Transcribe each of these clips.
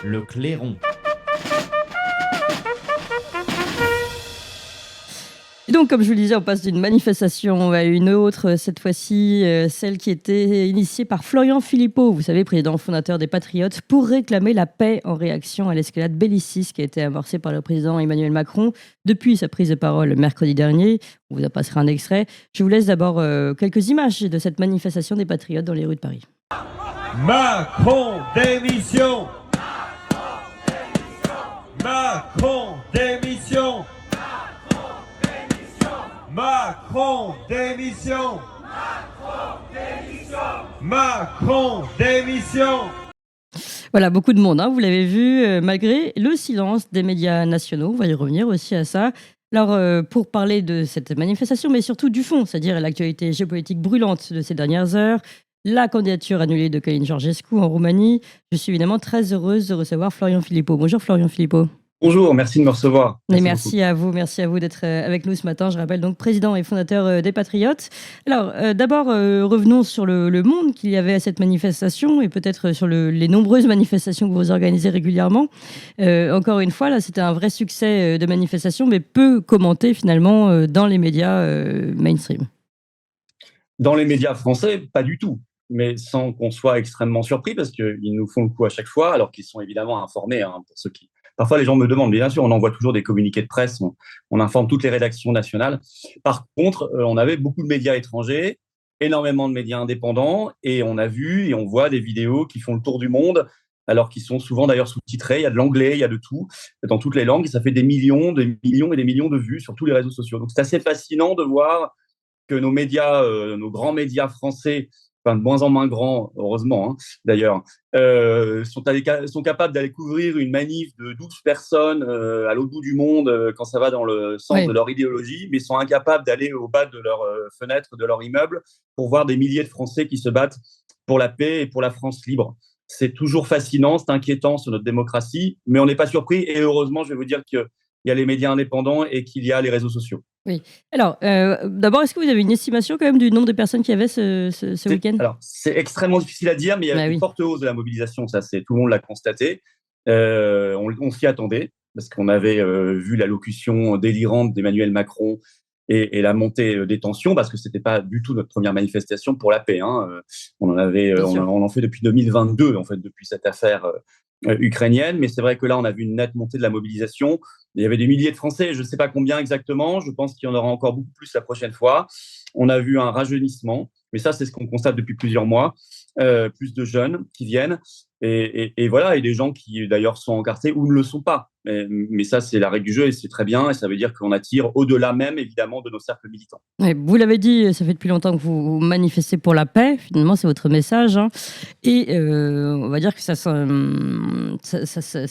Le clairon. Et donc, comme je vous le disais, on passe d'une manifestation à une autre, cette fois-ci, celle qui était initiée par Florian Philippot, vous savez, président fondateur des Patriotes, pour réclamer la paix en réaction à l'escalade belliciste qui a été amorcée par le président Emmanuel Macron depuis sa prise de parole mercredi dernier. On vous a passé un extrait. Je vous laisse d'abord quelques images de cette manifestation des Patriotes dans les rues de Paris. Macron démission. Macron démission. Macron démission. Macron démission. Voilà, beaucoup de monde, hein, vous l'avez vu, malgré le silence des médias nationaux. On va y revenir aussi à ça. Alors, pour parler de cette manifestation, mais surtout du fond, c'est-à-dire l'actualité géopolitique brûlante de ces dernières heures, la candidature annulée de Călin Georgescu en Roumanie, je suis évidemment très heureuse de recevoir Florian Philippot. Bonjour Florian Philippot. Bonjour, merci de me recevoir. Merci à vous d'être avec nous ce matin. Je rappelle donc président et fondateur des Patriotes. Alors d'abord, revenons sur le monde qu'il y avait à cette manifestation et peut-être sur les nombreuses manifestations que vous organisez régulièrement. Encore une fois, là, c'était un vrai succès de manifestation, mais peu commenté finalement dans les médias mainstream. Dans les médias français, pas du tout, mais sans qu'on soit extrêmement surpris parce qu'ils nous font le coup à chaque fois, alors qu'ils sont évidemment informés, hein, pour ceux qui... Parfois, les gens me demandent, mais bien sûr, on envoie toujours des communiqués de presse, on informe toutes les rédactions nationales. Par contre, on avait beaucoup de médias étrangers, énormément de médias indépendants, et on a vu et on voit des vidéos qui font le tour du monde, alors qu'ils sont souvent d'ailleurs sous-titrés. Il y a de l'anglais, il y a de tout, dans toutes les langues, et ça fait des millions et des millions de vues sur tous les réseaux sociaux. Donc, c'est assez fascinant de voir que nos médias, nos grands médias français, enfin de moins en moins grands, heureusement d'ailleurs, sont capables d'aller couvrir une manif de 12 personnes à l'autre bout du monde quand ça va dans le sens de leur idéologie, mais sont incapables d'aller au bas de leur fenêtre, de leur immeuble, pour voir des milliers de Français qui se battent pour la paix et pour la France libre. C'est toujours fascinant, c'est inquiétant sur notre démocratie, mais on n'est pas surpris. Et heureusement, je vais vous dire qu'il y a les médias indépendants et qu'il y a les réseaux sociaux. Oui. Alors, d'abord, est-ce que vous avez une estimation quand même du nombre de personnes qu'il y avait ce week-end ? Alors, c'est extrêmement difficile à dire, mais il y a une forte hausse de la mobilisation. Ça, tout le monde l'a constaté. On s'y attendait parce qu'on avait vu l'allocution délirante d'Emmanuel Macron et la montée des tensions, parce que c'était pas du tout notre première manifestation pour la paix. On en fait depuis 2022, en fait, depuis cette affaire ukrainienne. Mais c'est vrai que là, on a vu une nette montée de la mobilisation. Il y avait des milliers de Français, je ne sais pas combien exactement, je pense qu'il y en aura encore beaucoup plus la prochaine fois. On a vu un rajeunissement, mais ça, c'est ce qu'on constate depuis plusieurs mois. Plus de jeunes qui viennent, et voilà, et des gens qui d'ailleurs sont encartés ou ne le sont pas. Mais ça, c'est la règle du jeu, et c'est très bien, et ça veut dire qu'on attire au-delà même, évidemment, de nos cercles militants. Ouais, vous l'avez dit, ça fait depuis longtemps que vous manifestez pour la paix, finalement, c'est votre message, hein. Et on va dire que ça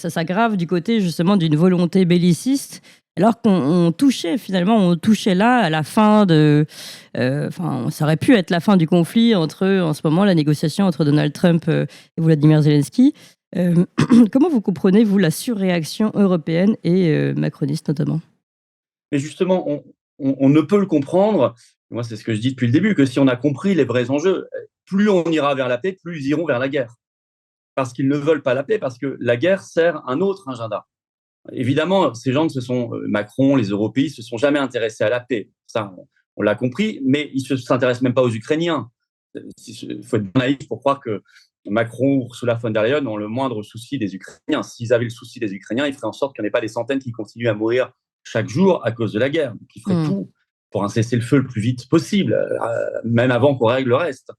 s'aggrave du côté justement d'une volonté belliciste, alors qu'on touchait là à la fin ça aurait pu être la fin du conflit en ce moment, la négociation entre Donald Trump et Vladimir Zelensky. Comment vous comprenez, vous, la surréaction européenne et macroniste notamment ? Mais justement, on ne peut le comprendre, moi c'est ce que je dis depuis le début, que si on a compris les vrais enjeux. Plus on ira vers la paix, plus ils iront vers la guerre. Parce qu'ils ne veulent pas la paix, parce que la guerre sert un autre agenda. Évidemment, ces gens Macron, les européistes, ne se sont jamais intéressés à la paix. Ça, on l'a compris, mais ils ne s'intéressent même pas aux Ukrainiens. Il faut être naïf pour croire que Macron ou Ursula von der Leyen ont le moindre souci des Ukrainiens. S'ils avaient le souci des Ukrainiens, ils feraient en sorte qu'il n'y en ait pas des centaines qui continuent à mourir chaque jour à cause de la guerre. Donc, ils feraient tout pour un cessez-le-feu le plus vite possible, même avant qu'on règle le reste.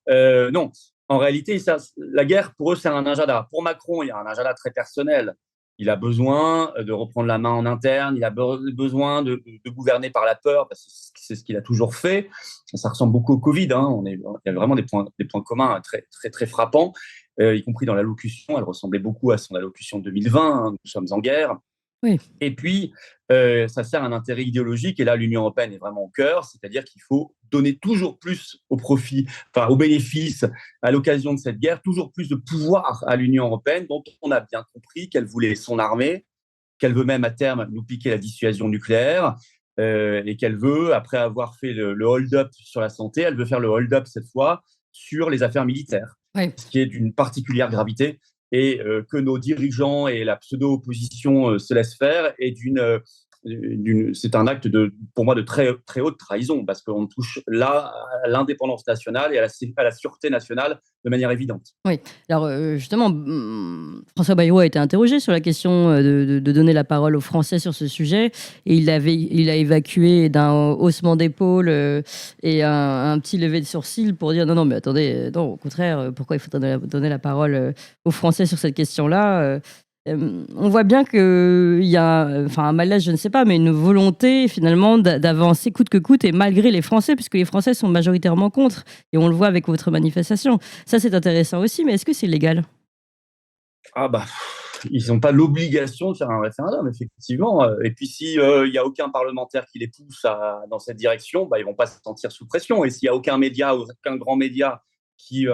Non, en réalité, la guerre, pour eux, c'est un agenda. Pour Macron, il y a un agenda très personnel. Il a besoin de reprendre la main en interne, il a besoin de gouverner par la peur, parce que c'est ce qu'il a toujours fait. Ça ressemble beaucoup au Covid. Il y a vraiment des points communs très, très, très frappants, y compris dans l'allocution. Elle ressemblait beaucoup à son allocution de 2020, nous sommes en guerre. Oui. Et puis, ça sert à un intérêt idéologique, et là, l'Union européenne est vraiment au cœur, c'est-à-dire qu'il faut donner toujours plus au bénéfice, à l'occasion de cette guerre, toujours plus de pouvoir à l'Union européenne, dont on a bien compris qu'elle voulait son armée, qu'elle veut même à terme nous piquer la dissuasion nucléaire, et qu'elle veut, après avoir fait le hold-up sur la santé, elle veut faire le hold-up cette fois sur les affaires militaires, Oui. ce qui est d'une particulière gravité. et que nos dirigeants et la pseudo-opposition se laissent faire est c'est un acte pour moi de très, très haute trahison, parce qu'on touche là à l'indépendance nationale et à la sûreté nationale de manière évidente. Oui, alors justement, François Bayrou a été interrogé sur la question de donner la parole aux Français sur ce sujet, et il a évacué d'un haussement d'épaule et un petit lever de sourcil pour dire non, mais attendez, non, au contraire, pourquoi il faut donner la parole aux Français sur cette question-là. On voit bien qu'il y a un malaise, je ne sais pas, mais une volonté finalement d'avancer coûte que coûte, et malgré les Français, puisque les Français sont majoritairement contre, et on le voit avec votre manifestation. Ça, c'est intéressant aussi, mais est-ce que c'est légal ? Ah bah, ils n'ont pas l'obligation de faire un référendum, effectivement. Et puis, s'il n'y a aucun parlementaire qui les pousse dans cette direction, bah, ils ne vont pas se sentir sous pression. Et s'il n'y a aucun média, aucun grand média qui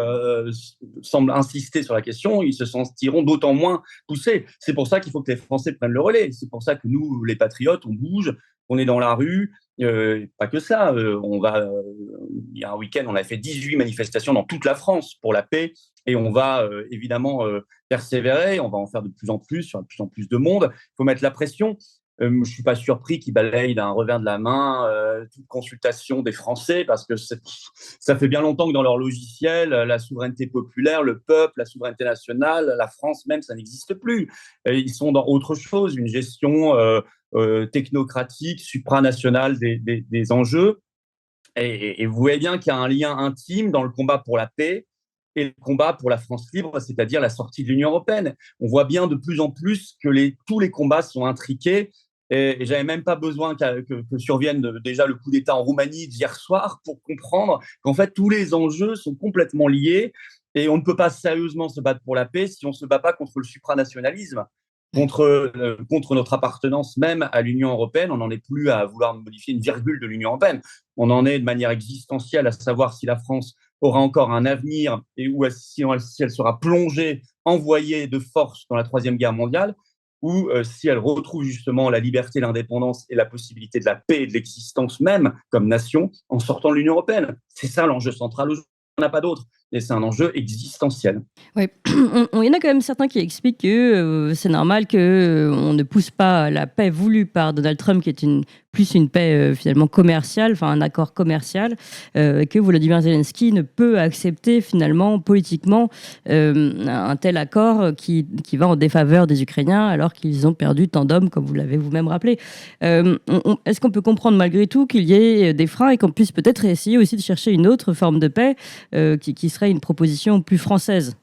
semble insister sur la question, ils se sentiront d'autant moins poussés. C'est pour ça qu'il faut que les Français prennent le relais. C'est pour ça que nous, les patriotes, on bouge, on est dans la rue. Pas que ça. Il y a un week-end, on a fait 18 manifestations dans toute la France pour la paix. Et on va évidemment persévérer, on va en faire de plus en plus, sur de plus en plus de monde. Il faut mettre la pression. Je ne suis pas surpris qu'ils balayent d'un revers de la main toute consultation des Français, parce que ça fait bien longtemps que dans leur logiciel, la souveraineté populaire, le peuple, la souveraineté nationale, la France même, ça n'existe plus. Ils sont dans autre chose, une gestion technocratique, supranationale des enjeux. Et vous voyez bien qu'il y a un lien intime dans le combat pour la paix et le combat pour la France libre, c'est-à-dire la sortie de l'Union européenne. On voit bien de plus en plus que tous les combats sont intriqués, et j'avais même pas besoin que survienne déjà le coup d'État en Roumanie d'hier soir pour comprendre qu'en fait tous les enjeux sont complètement liés, et on ne peut pas sérieusement se battre pour la paix si on ne se bat pas contre le supranationalisme, contre notre appartenance même à l'Union européenne. On n'en est plus à vouloir modifier une virgule de l'Union européenne. On en est de manière existentielle à savoir si la France aura encore un avenir, ou si elle sera plongée, envoyée de force dans la Troisième Guerre mondiale, ou si elle retrouve justement la liberté, l'indépendance et la possibilité de la paix et de l'existence même comme nation en sortant de l'Union européenne. C'est ça l'enjeu central aujourd'hui. Il n'y en a pas d'autre. Et c'est un enjeu existentiel. Oui, il y en a quand même certains qui expliquent que c'est normal qu'on ne pousse pas la paix voulue par Donald Trump, qui est plus une paix finalement commerciale, enfin un accord commercial, que Volodymyr Zelensky ne peut accepter finalement politiquement un tel accord qui va en défaveur des Ukrainiens, alors qu'ils ont perdu tant d'hommes, comme vous l'avez vous-même rappelé. Est-ce qu'on peut comprendre malgré tout qu'il y ait des freins, et qu'on puisse peut-être essayer aussi de chercher une autre forme de paix qui serait une proposition plus française?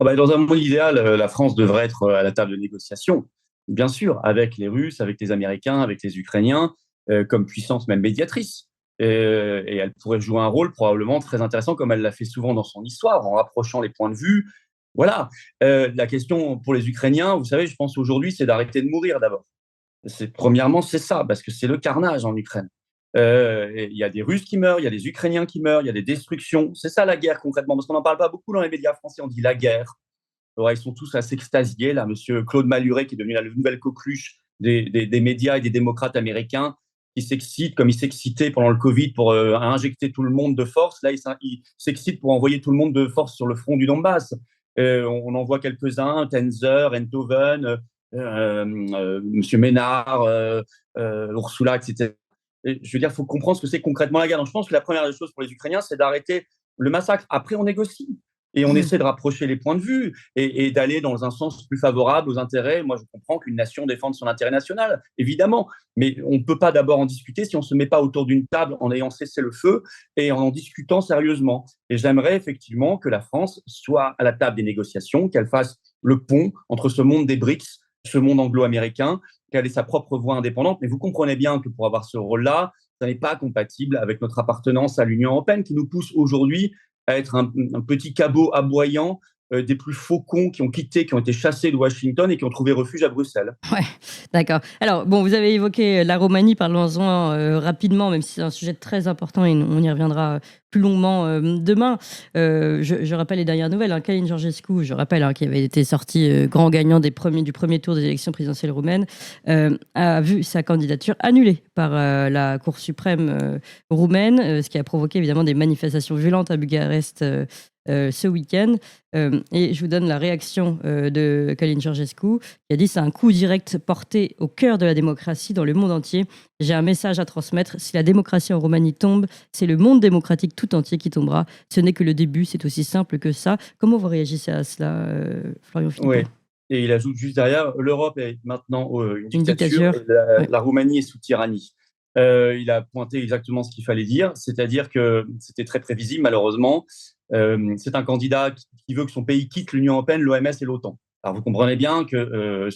Dans un monde idéal, la France devrait être à la table de négociation, bien sûr, avec les Russes, avec les Américains, avec les Ukrainiens, comme puissance même médiatrice. Et elle pourrait jouer un rôle probablement très intéressant, comme elle l'a fait souvent dans son histoire, en rapprochant les points de vue. Voilà. La question pour les Ukrainiens, vous savez, je pense aujourd'hui, c'est d'arrêter de mourir d'abord. Premièrement, c'est ça, parce que c'est le carnage en Ukraine. Il y a des Russes qui meurent, il y a des Ukrainiens qui meurent, il y a des destructions. C'est ça la guerre concrètement, parce qu'on n'en parle pas beaucoup dans les médias français. On dit la guerre. Alors, ils sont tous à s'extasier. Là, monsieur Claude Maluret, qui est devenu la nouvelle coqueluche des médias et des démocrates américains, qui s'excite comme il s'excitait pendant le Covid pour injecter tout le monde de force. Là, il s'excite pour envoyer tout le monde de force sur le front du Donbass. On en voit quelques-uns, Tenzer, Enthoven, monsieur Ménard, Ursula, etc. Je veux dire, il faut comprendre ce que c'est concrètement la guerre. Donc, je pense que la première des choses pour les Ukrainiens, c'est d'arrêter le massacre. Après, on négocie et on essaie de rapprocher les points de vue et d'aller dans un sens plus favorable aux intérêts. Moi, je comprends qu'une nation défende son intérêt national, évidemment, mais on ne peut pas d'abord en discuter si on ne se met pas autour d'une table en ayant cessé le feu et en discutant sérieusement. Et j'aimerais effectivement que la France soit à la table des négociations, qu'elle fasse le pont entre ce monde des BRICS, ce monde anglo-américain, qu'elle ait sa propre voix indépendante. Mais vous comprenez bien que pour avoir ce rôle-là, ça n'est pas compatible avec notre appartenance à l'Union européenne, qui nous pousse aujourd'hui à être un petit cabot aboyant des plus faucons qui ont été chassés de Washington et qui ont trouvé refuge à Bruxelles. Ouais, d'accord. Alors, bon, vous avez évoqué la Roumanie, parlons-en rapidement, même si c'est un sujet très important et on y reviendra plus longuement demain. Je rappelle les dernières nouvelles. Calin Georgescu, je rappelle, qui avait été sorti grand gagnant du premier tour des élections présidentielles roumaines, a vu sa candidature annulée par la Cour suprême roumaine, ce qui a provoqué évidemment des manifestations violentes à Bucarest ce week-end. Et je vous donne la réaction de Calin Georgescu, qui a dit: c'est un coup direct porté au cœur de la démocratie dans le monde entier. J'ai un message à transmettre. Si la démocratie en Roumanie tombe, c'est le monde démocratique tout entier qui tombera. Ce n'est que le début, c'est aussi simple que ça. Comment vous réagissez à cela, Florian Philippot? Oui. Et il ajoute juste derrière, l'Europe est maintenant une dictature. Et la Roumanie est sous tyrannie. Il a pointé exactement ce qu'il fallait dire, c'est-à-dire que c'était très prévisible, malheureusement. C'est un candidat qui veut que son pays quitte l'Union européenne, l'OMS et l'OTAN. Alors vous comprenez bien que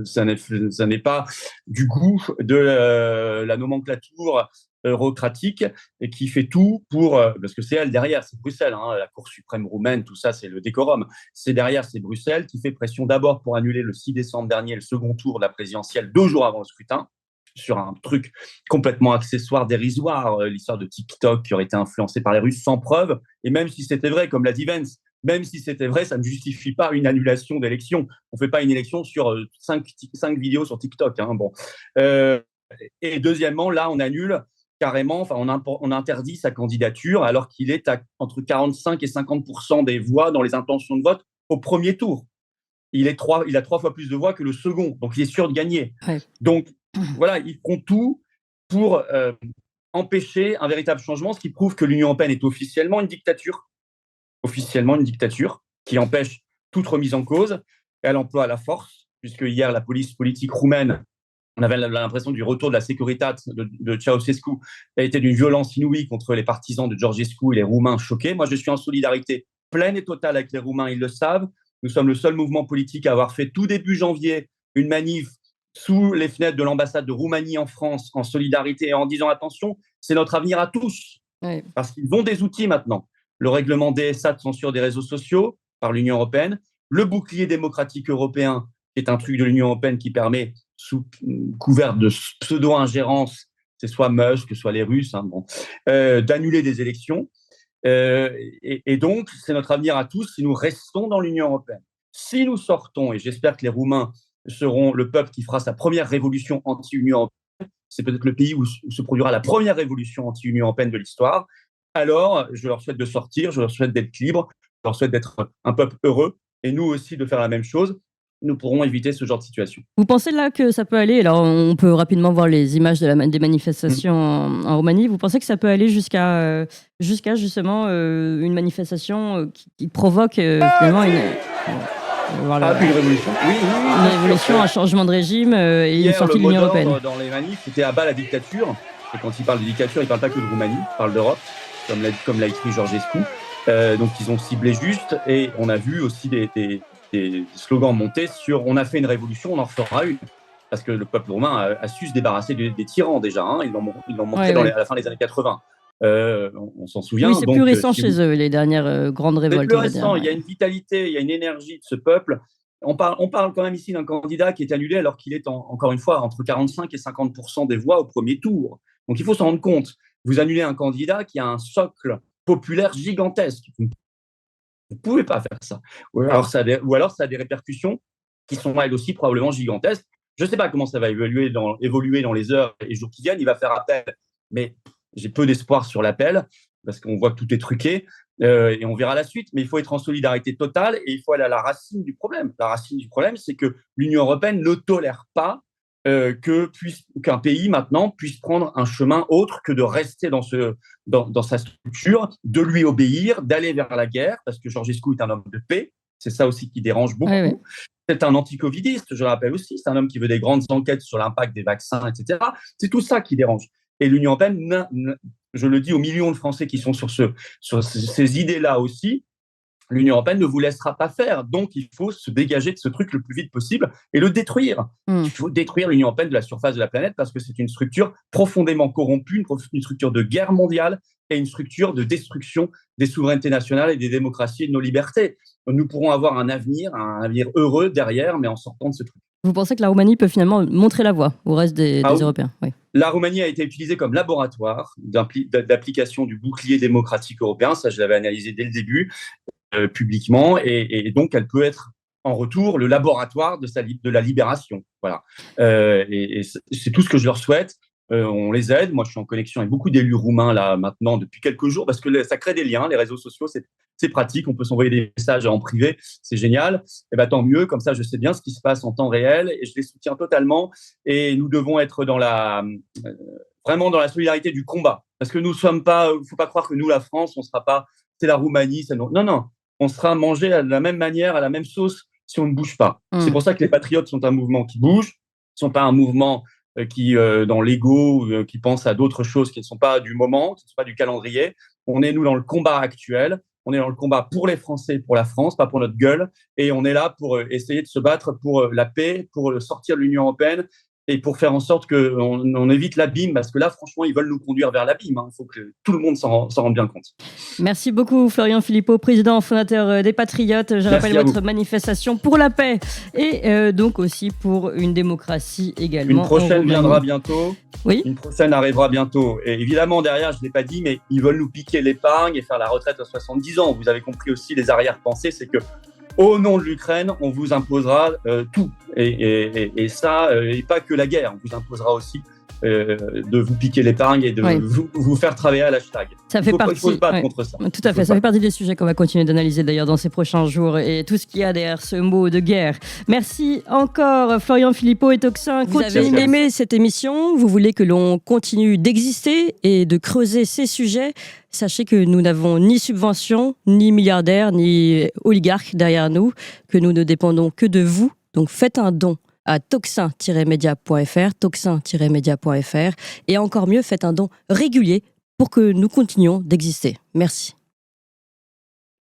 ça n'est pas du goût de la nomenclature eurocratique et qui fait tout pour, parce que c'est elle derrière, c'est Bruxelles, la Cour suprême roumaine, tout ça, c'est le décorum. C'est derrière, c'est Bruxelles qui fait pression d'abord pour annuler le 6 décembre dernier le second tour de la présidentielle 2 jours avant le scrutin, sur un truc complètement accessoire, dérisoire, l'histoire de TikTok qui aurait été influencé par les Russes sans preuve. Et même si c'était vrai, comme l'a dit Vance, même si c'était vrai, ça ne justifie pas une annulation d'élection. On ne fait pas une élection sur 5 vidéos sur TikTok. Et deuxièmement, là, on annule carrément, on interdit sa candidature alors qu'il est à entre 45 et 50% des voix dans les intentions de vote au premier tour. Il a 3 fois plus de voix que le second, donc il est sûr de gagner. Ouais. Donc, voilà, ils font tout pour empêcher un véritable changement, ce qui prouve que l'Union européenne est officiellement une dictature qui empêche toute remise en cause. Elle emploie la force, puisque hier, la police politique roumaine, on avait l'impression du retour de la Securitate de Ceausescu, a été d'une violence inouïe contre les partisans de Georgescu et les Roumains choqués. Moi, je suis en solidarité pleine et totale avec les Roumains, ils le savent. Nous sommes le seul mouvement politique à avoir fait tout début janvier une manif sous les fenêtres de l'ambassade de Roumanie en France, en solidarité et en disant attention, c'est notre avenir à tous. Oui. Parce qu'ils ont des outils maintenant. Le règlement DSA de censure des réseaux sociaux par l'Union européenne, le bouclier démocratique européen, qui est un truc de l'Union européenne qui permet, sous couvert de pseudo-ingérence, c'est soit Musk, soit les Russes, d'annuler des élections. Et donc, c'est notre avenir à tous si nous restons dans l'Union européenne. Si nous sortons, et j'espère que les Roumains seront le peuple qui fera sa première révolution anti-Union européenne, c'est peut-être le pays où se produira la première révolution anti-Union européenne de l'histoire, alors je leur souhaite de sortir, je leur souhaite d'être libres, je leur souhaite d'être un peuple heureux, et nous aussi de faire la même chose. Nous pourrons éviter ce genre de situation. Vous pensez là que ça peut aller, alors on peut rapidement voir les images des manifestations en Roumanie, vous pensez que ça peut aller jusqu'à justement une manifestation qui provoque finalement une révolution. Oui, une révolution, un changement de régime et une sortie de l'Union européenne. Dans les manifs, c'était à bas la dictature. Et quand il parle de dictature, il ne parle pas que de Roumanie, il parle d'Europe, comme l'a écrit Georgescu. Donc ils ont ciblé juste, et on a vu aussi des slogans montés sur « on a fait une révolution, on en refera une ». Parce que le peuple roumain a su se débarrasser des tyrans déjà. Ils l'ont montré à la fin des années 80. On s'en souvient. Oui, c'est plus récent chez eux, les dernières grandes révoltes. C'est plus récent. Il y a une vitalité, il y a une énergie de ce peuple. On parle quand même ici d'un candidat qui est annulé alors qu'il est, encore une fois, entre 45 et 50% des voix au premier tour. Donc il faut s'en rendre compte. Vous annulez un candidat qui a un socle populaire gigantesque. Vous ne pouvez pas faire ça. Ou alors ça a des répercussions qui sont elles aussi probablement gigantesques. Je ne sais pas comment ça va évoluer dans les heures et jours qui viennent. Il va faire appel, mais j'ai peu d'espoir sur l'appel parce qu'on voit que tout est truqué et on verra la suite. Mais il faut être en solidarité totale et il faut aller à la racine du problème. La racine du problème, c'est que l'Union européenne ne tolère pas qu'un pays maintenant puisse prendre un chemin autre que de rester dans sa structure, de lui obéir, d'aller vers la guerre, parce que Georgescu est un homme de paix. C'est ça aussi qui dérange beaucoup. Oui. C'est un anti-covidiste, je le rappelle aussi. C'est un homme qui veut des grandes enquêtes sur l'impact des vaccins, etc. C'est tout ça qui dérange. Et l'Union européenne, je le dis aux millions de Français qui sont sur ces idées-là aussi, l'Union européenne ne vous laissera pas faire. Donc, il faut se dégager de ce truc le plus vite possible et le détruire. Il faut détruire l'Union européenne de la surface de la planète parce que c'est une structure profondément corrompue, une structure de guerre mondiale est une structure de destruction des souverainetés nationales et des démocraties et de nos libertés. Nous pourrons avoir un avenir heureux derrière, mais en sortant de ce truc. Vous pensez que la Roumanie peut finalement montrer la voie au reste des Européens? Oui. La Roumanie a été utilisée comme laboratoire d'application du bouclier démocratique européen. Ça, je l'avais analysé dès le début, publiquement. Et donc, elle peut être, en retour, le laboratoire de la libération. Voilà. Et c'est tout ce que je leur souhaite. On les aide. Moi, je suis en connexion avec beaucoup d'élus roumains là maintenant depuis quelques jours parce que ça crée des liens. Les réseaux sociaux, c'est pratique. On peut s'envoyer des messages en privé. C'est génial. Et ben tant mieux. Comme ça, je sais bien ce qui se passe en temps réel et je les soutiens totalement. Et nous devons être vraiment dans la solidarité du combat parce que nous sommes pas. Faut pas croire que nous, la France, on sera pas. C'est la Roumanie. Non. On sera mangé de la même manière, à la même sauce si on ne bouge pas. C'est pour ça que les Patriotes sont un mouvement qui bouge. Ils sont pas un mouvement qui, dans l'ego, qui pense à d'autres choses qui ne sont pas du moment, qui ne sont pas du calendrier. On est, nous, dans le combat actuel. On est dans le combat pour les Français, pour la France, pas pour notre gueule. Et on est là pour essayer de se battre pour la paix, pour sortir de l'Union européenne et pour faire en sorte qu'on évite l'abîme. Parce que là, franchement, ils veulent nous conduire vers l'abîme. Il faut que tout le monde s'en rende bien compte. Merci beaucoup, Florian Philippot, président fondateur des Patriotes. Je rappelle votre manifestation pour la paix et donc aussi pour une démocratie également. Une prochaine viendra bientôt. Oui. Une prochaine arrivera bientôt. Et évidemment, derrière, je ne l'ai pas dit, mais ils veulent nous piquer l'épargne et faire la retraite à 70 ans. Vous avez compris aussi les arrière-pensées, c'est que au nom de l'Ukraine, on vous imposera tout. Et ça, et pas que la guerre. On vous imposera aussi de vous piquer l'épargne et de vous faire travailler à l'hashtag. Ça fait partie. Il faut se battre contre ça. Tout à fait. Ça fait partie des sujets qu'on va continuer d'analyser d'ailleurs dans ces prochains jours et tout ce qu'il y a derrière ce mot de guerre. Merci encore, Florian Philippot et Toxin. Vous avez aimé cette émission, vous voulez que l'on continue d'exister et de creuser ces sujets. Sachez que nous n'avons ni subvention, ni milliardaires, ni oligarques derrière nous, que nous ne dépendons que de vous. Donc faites un don à toxin-media.fr, toxin-media.fr et encore mieux, faites un don régulier pour que nous continuions d'exister. Merci.